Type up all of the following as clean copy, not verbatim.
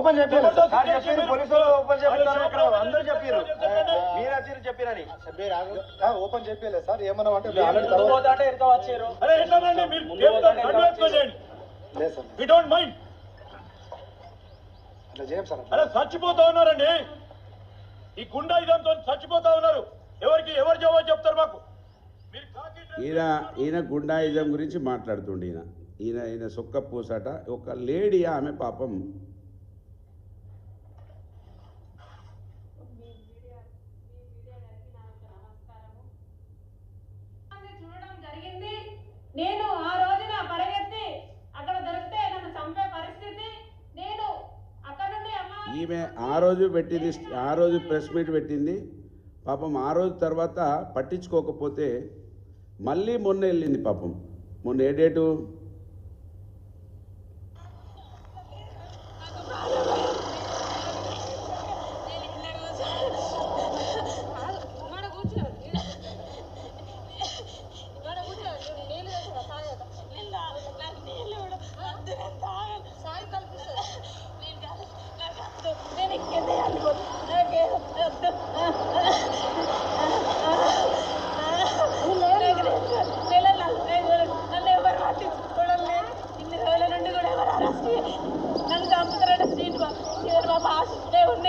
Open చెప్పారు పోలీసులు open చెప్పారు అందరూ చెప్పారు మీరు వచ్చి చెప్పారని ఓపెన్ చెప్పలేదు సార్ ఏమన్నా అంటే అట్లా చేయం సార్. అలా చచ్చిపోతా ఉన్నారండి ఈ గుండా ఇదంతా చచ్చిపోతా ఉన్నారు ఎవరు జవాబు చెప్తారు మాకు ఈయన గుండాయిజం గురించి మాట్లాడుతుండే ఈయన సొక్క పూసట ఒక లేడీ ఆమె పాపం నేను ఆ రోజున పరిగెత్తి అక్కడ దొరికితే నన్ను చంపే పరిస్థితి నేను అక్కడ నుండి ఈమె ఆ రోజు ప్రెస్ మీట్ పెట్టింది పాపం ఆ రోజు తర్వాత పట్టించుకోకపోతే మళ్ళీ మొన్న వెళ్ళింది పాపం మొన్న ఏ డేటు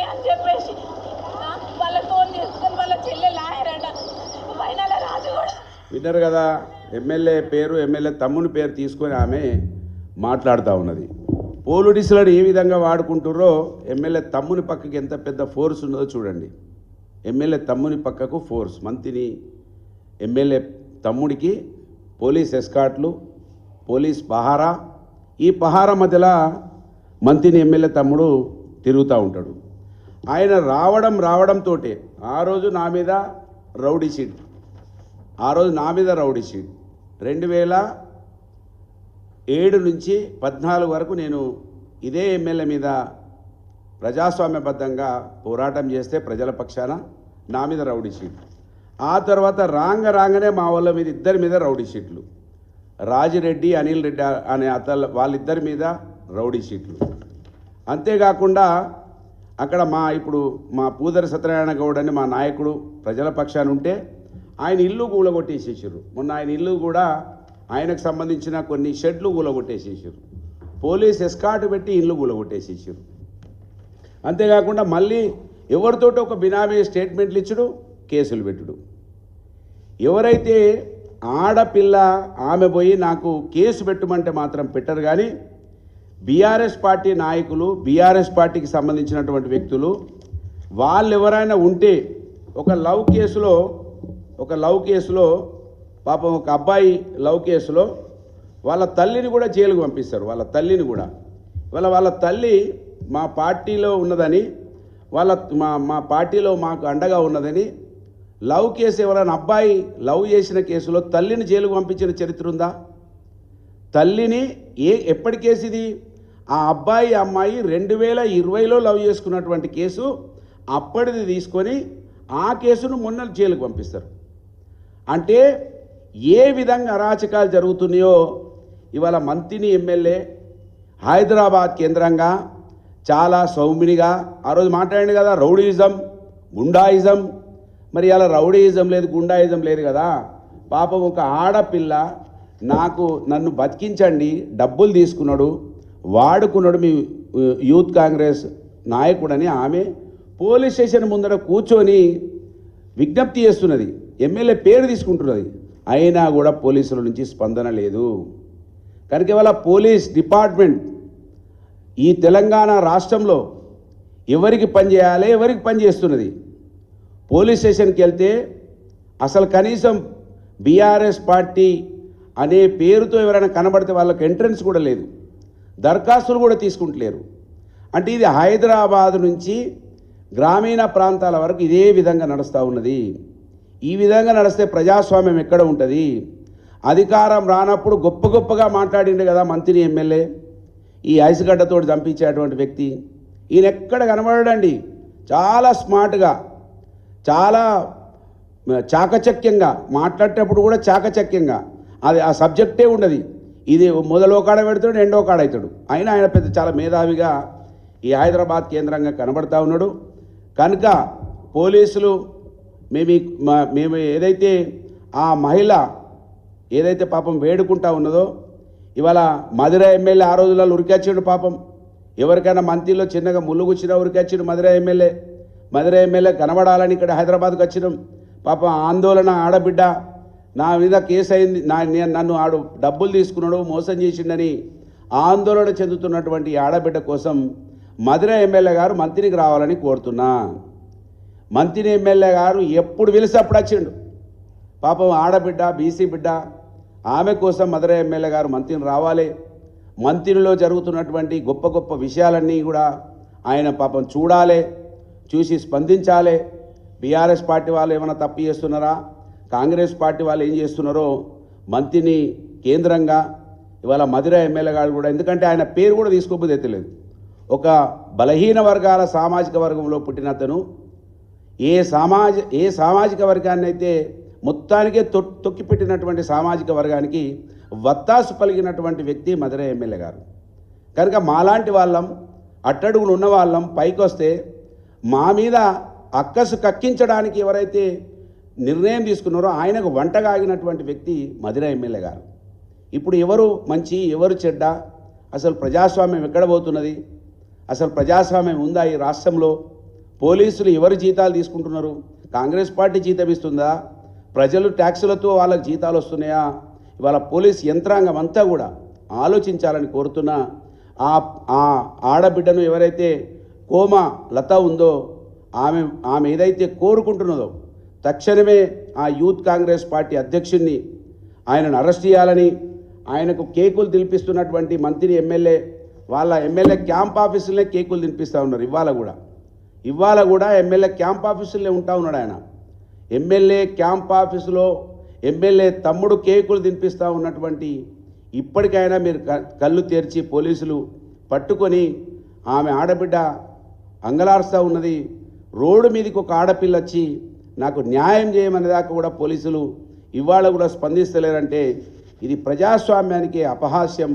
అని చెప్పేసి వాళ్ళ ఫోన్ చేసుకొని వాళ్ళ చెల్లె లాయరట ఫైనల్ రాజు కూడా విన్నారు కదా ఎమ్మెల్యే తమ్ముని పేరు తీసుకొని ఆమె మాట్లాడుతూ ఉన్నది పోలీసులను ఏ విధంగా వాడుకుంటుర్రో ఎమ్మెల్యే తమ్ముని పక్కకి ఎంత పెద్ద ఫోర్స్ ఉన్నదో చూడండి ఎమ్మెల్యే తమ్ముని పక్కకు ఫోర్స్ మంత్రిని ఎమ్మెల్యే తమ్ముడికి పోలీస్ ఎస్కాట్లు పోలీస్ పహారా ఈ పహారా మధ్యలో మంత్రిని ఎమ్మెల్యే తమ్ముడు తిరుగుతూ ఉంటాడు ఆయన రావడంతో ఆ రోజు నా మీద రౌడీ షీట్ 2007 నుంచి 14 వరకు నేను ఇదే ఎమ్మెల్యే మీద ప్రజాస్వామ్యబద్ధంగా పోరాటం చేస్తే ప్రజల పక్షాన నా మీద రౌడీ షీట్ ఆ తర్వాత రాగానే మా వాళ్ళ మీద ఇద్దరి మీద రౌడీ షీట్లు రాజిరెడ్డి అనిల్ రెడ్డి అనే వాళ్ళిద్దరి మీద రౌడీ షీట్లు అంతేకాకుండా అక్కడ మా పూదరి సత్యనారాయణ గౌడ్ అని మా నాయకుడు ప్రజల పక్షాన ఉంటే ఆయన ఇల్లు కూలగొట్టేసేసారు మొన్న ఆయన ఇల్లు కూడా ఆయనకు సంబంధించిన కొన్ని షెడ్లు కూలగొట్టేసేసారు పోలీస్ ఎస్కాట్ పెట్టి ఇల్లు కూలగొట్టేసేసారు అంతేకాకుండా మళ్ళీ ఎవరితోటో ఒక బినామీ స్టేట్మెంట్లు ఇచ్చుడు కేసులు పెట్టుడు ఎవరైతే ఆడపిల్ల ఆమె పోయి నాకు కేసు పెట్టమంటే మాత్రం పెట్టరు కానీ బీఆర్ఎస్ పార్టీ నాయకులు బీఆర్ఎస్ పార్టీకి సంబంధించినటువంటి వ్యక్తులు వాళ్ళు ఎవరైనా ఉంటే ఒక లవ్ కేసులో పాపం ఒక అబ్బాయి లవ్ కేసులో వాళ్ళ తల్లిని కూడా జైలుకు పంపిస్తారు వాళ్ళ తల్లి మా పార్టీలో ఉన్నదని మా పార్టీలో మాకు అండగా ఉన్నదని లవ్ కేసు ఎవరైనా అబ్బాయి లవ్ చేసిన కేసులో తల్లిని జైలుకు పంపించిన చరిత్ర ఉందా తల్లిని ఎప్పటి కేసు ఇది ఆ అబ్బాయి అమ్మాయి 2020లో లవ్ చేసుకున్నటువంటి కేసు అప్పటిది తీసుకొని ఆ కేసును మొన్న జైలుకు పంపిస్తారు అంటే ఏ విధంగా అరాచకాలు జరుగుతున్నాయో ఇవాళ మంత్రిని ఎమ్మెల్యే హైదరాబాద్ కేంద్రంగా చాలా సౌమ్యునిగా ఆ రోజు మాట్లాడింది కదా రౌడీయిజం గుండాయిజం మరి అలా రౌడీయిజం లేదు గుండాయిజం లేదు కదా పాపం ఒక ఆడపిల్ల నన్ను బతికించండి డబ్బులు తీసుకున్నాడు వాడుకున్నాడు మీ యూత్ కాంగ్రెస్ నాయకుడని ఆమె పోలీస్ స్టేషన్ ముందర కూర్చొని విజ్ఞప్తి చేస్తున్నది ఎమ్మెల్యే పేరు తీసుకుంటున్నది అయినా కూడా పోలీసుల నుంచి స్పందన లేదు కనుక ఇవాళ పోలీస్ డిపార్ట్మెంట్ ఈ తెలంగాణ రాష్ట్రంలో ఎవరికి పనిచేయాలి ఎవరికి పనిచేస్తున్నది పోలీస్ స్టేషన్కి వెళ్తే అసలు కనీసం బీఆర్ఎస్ పార్టీ అనే పేరుతో ఎవరైనా కనబడితే వాళ్ళకి ఎంట్రన్స్ కూడా లేదు దరఖాస్తులు కూడా తీసుకుంటలేరు అంటే ఇది హైదరాబాద్ నుంచి గ్రామీణ ప్రాంతాల వరకు ఇదే విధంగా నడుస్తూ ఉన్నది ఈ విధంగా నడిస్తే ప్రజాస్వామ్యం ఎక్కడ ఉంటుంది అధికారం రానప్పుడు గొప్పగా మాట్లాడిండు కదా మంత్రి ఎమ్మెల్యే ఈ ఐసుగడ్డతో చంపించేటువంటి వ్యక్తి ఈయన ఎక్కడ కనబడండి చాలా స్మార్ట్గా చాలా చాకచక్యంగా మాట్లాడేటప్పుడు కూడా చాకచక్యంగా అది ఆ సబ్జెక్టే ఉండదు ఇది మొదలో కాడ పెడతాడు రెండో కాడ అవుతాడు అయినా ఆయన పెద్ద చాలా మేధావిగా ఈ హైదరాబాద్ కేంద్రంగా కనబడతా ఉన్నాడు. కనుక పోలీసులు మేము ఏదైతే ఆ మహిళ ఏదైతే పాపం వేడుకుంటా ఉన్నదో, ఇవాళ మధుర ఎమ్మెల్యే ఆ రోజులలో ఉరికొచ్చాడు పాపం. ఎవరికైనా మంత్రిలో చిన్నగా ముళ్ళుగుచ్చినా ఉరికొచ్చాడు మధుర ఎమ్మెల్యే కనబడాలని ఇక్కడ హైదరాబాద్కి వచ్చినాం. పాపం ఆందోళన ఆడబిడ్డ నా మీద కేసు అయింది, నన్ను ఆడు డబ్బులు తీసుకున్నాడు, మోసం చేసిండని ఆందోళన చెందుతున్నటువంటి ఆడబిడ్డ కోసం మధుర ఎమ్మెల్యే గారు మంత్రికి రావాలని కోరుతున్నా. మంత్రి ఎమ్మెల్యే గారు ఎప్పుడు పిలిస్తే అప్పుడు వచ్చిండు. పాపం ఆడబిడ్డ బీసీ బిడ్డ, ఆమె కోసం మధుర ఎమ్మెల్యే గారు మంత్రిని రావాలి. మంత్రిలో జరుగుతున్నటువంటి గొప్ప గొప్ప విషయాలన్నీ కూడా ఆయన పాపం చూడాలి, చూసి స్పందించాలి. బీఆర్ఎస్ పార్టీ వాళ్ళు ఏమైనా తప్పు చేస్తున్నారా, కాంగ్రెస్ పార్టీ వాళ్ళు ఏం చేస్తున్నారో మంత్రిని కేంద్రంగా ఇవాళ మధుర ఎమ్మెల్యే గారు కూడా, ఎందుకంటే ఆయన పేరు కూడా తీసుకోబోతే తెలియదు. ఒక బలహీన వర్గాల సామాజిక వర్గంలో పుట్టిన అతను ఏ సామాజిక వర్గాన్ని అయితే మొత్తానికే తొక్కిపెట్టినటువంటి సామాజిక వర్గానికి వత్తాసు పలిగినటువంటి వ్యక్తి మధుర ఎమ్మెల్యే గారు. కనుక మాలాంటి వాళ్ళం, అట్టడుగులు ఉన్న వాళ్ళం పైకి వస్తే మా మీద అక్కసు కక్కించడానికి ఎవరైతే నిర్ణయం తీసుకున్నారో ఆయనకు వంటగాగినటువంటి వ్యక్తి మధుర ఎమ్మెల్యే గారు. ఇప్పుడు ఎవరు మంచి ఎవరు చెడ్డ, అసలు ప్రజాస్వామ్యం ఎక్కడ పోతున్నది, అసలు ప్రజాస్వామ్యం ఉందా ఈ రాష్ట్రంలో, పోలీసులు ఎవరు జీతాలు తీసుకుంటున్నారు, కాంగ్రెస్ పార్టీ జీతం ఇస్తుందా, ప్రజలు ట్యాక్సులతో వాళ్ళకి జీతాలు వస్తున్నాయా, ఇవాళ పోలీస్ యంత్రాంగం అంతా కూడా ఆలోచించాలని కోరుతున్నా. ఆ ఆడబిడ్డను ఎవరైతే కోమా లత ఉందో ఆమె ఏదైతే కోరుకుంటున్నదో తక్షణమే ఆ యూత్ కాంగ్రెస్ పార్టీ అధ్యక్షుడిని ఆయనను అరెస్ట్ చేయాలని, ఆయనకు కేకులు తినిపిస్తున్నటువంటి మంత్రి ఎమ్మెల్యే వాళ్ళ ఎమ్మెల్యే క్యాంప్ ఆఫీసులనే కేకులు తినిపిస్తూ ఉన్నారు. ఇవాళ కూడా ఎమ్మెల్యే క్యాంప్ ఆఫీసులనే ఉంటా ఉన్నాడు ఆయన. ఎమ్మెల్యే క్యాంప్ ఆఫీసులో ఎమ్మెల్యే తమ్ముడు కేకులు తినిపిస్తూ ఉన్నటువంటి, ఇప్పటికైనా మీరు కళ్ళు తెరిచి పోలీసులు పట్టుకొని ఆమె ఆడబిడ్డ అంగలారుస్తూ ఉన్నది. రోడ్డు మీదకి ఒక ఆడపిల్ల వచ్చి నాకు న్యాయం చేయమనే దాకా కూడా పోలీసులు ఇవాళ కూడా స్పందిస్తలేరంటే ఇది ప్రజాస్వామ్యానికి అపహాస్యం.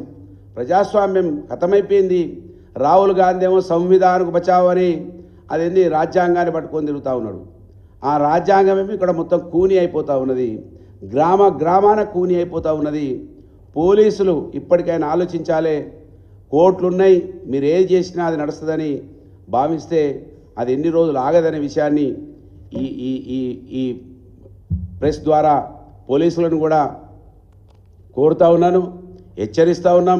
ప్రజాస్వామ్యం ఖతమైపోయింది. రాహుల్ గాంధీ ఏమో సంవిధానకు బచావ్ అని అదేంది రాజ్యాంగాన్ని పట్టుకొని తిరుగుతూ ఉన్నాడు. ఆ రాజ్యాంగమేమో ఇక్కడ మొత్తం కూని అయిపోతూ ఉన్నది, గ్రామాన కూని అయిపోతూ ఉన్నది. పోలీసులు ఇప్పటికైనా ఆలోచించాలి. కోర్టులున్నాయి, మీరు ఏది చేసినా అది నడుస్తుందని భావిస్తే అది ఎన్ని రోజులు ఆగదనే విషయాన్ని ఈ ప్రెస్ ద్వారా పోలీసులను కూడా కోరుతా ఉన్నాను, హెచ్చరిస్తూ ఉన్నాం.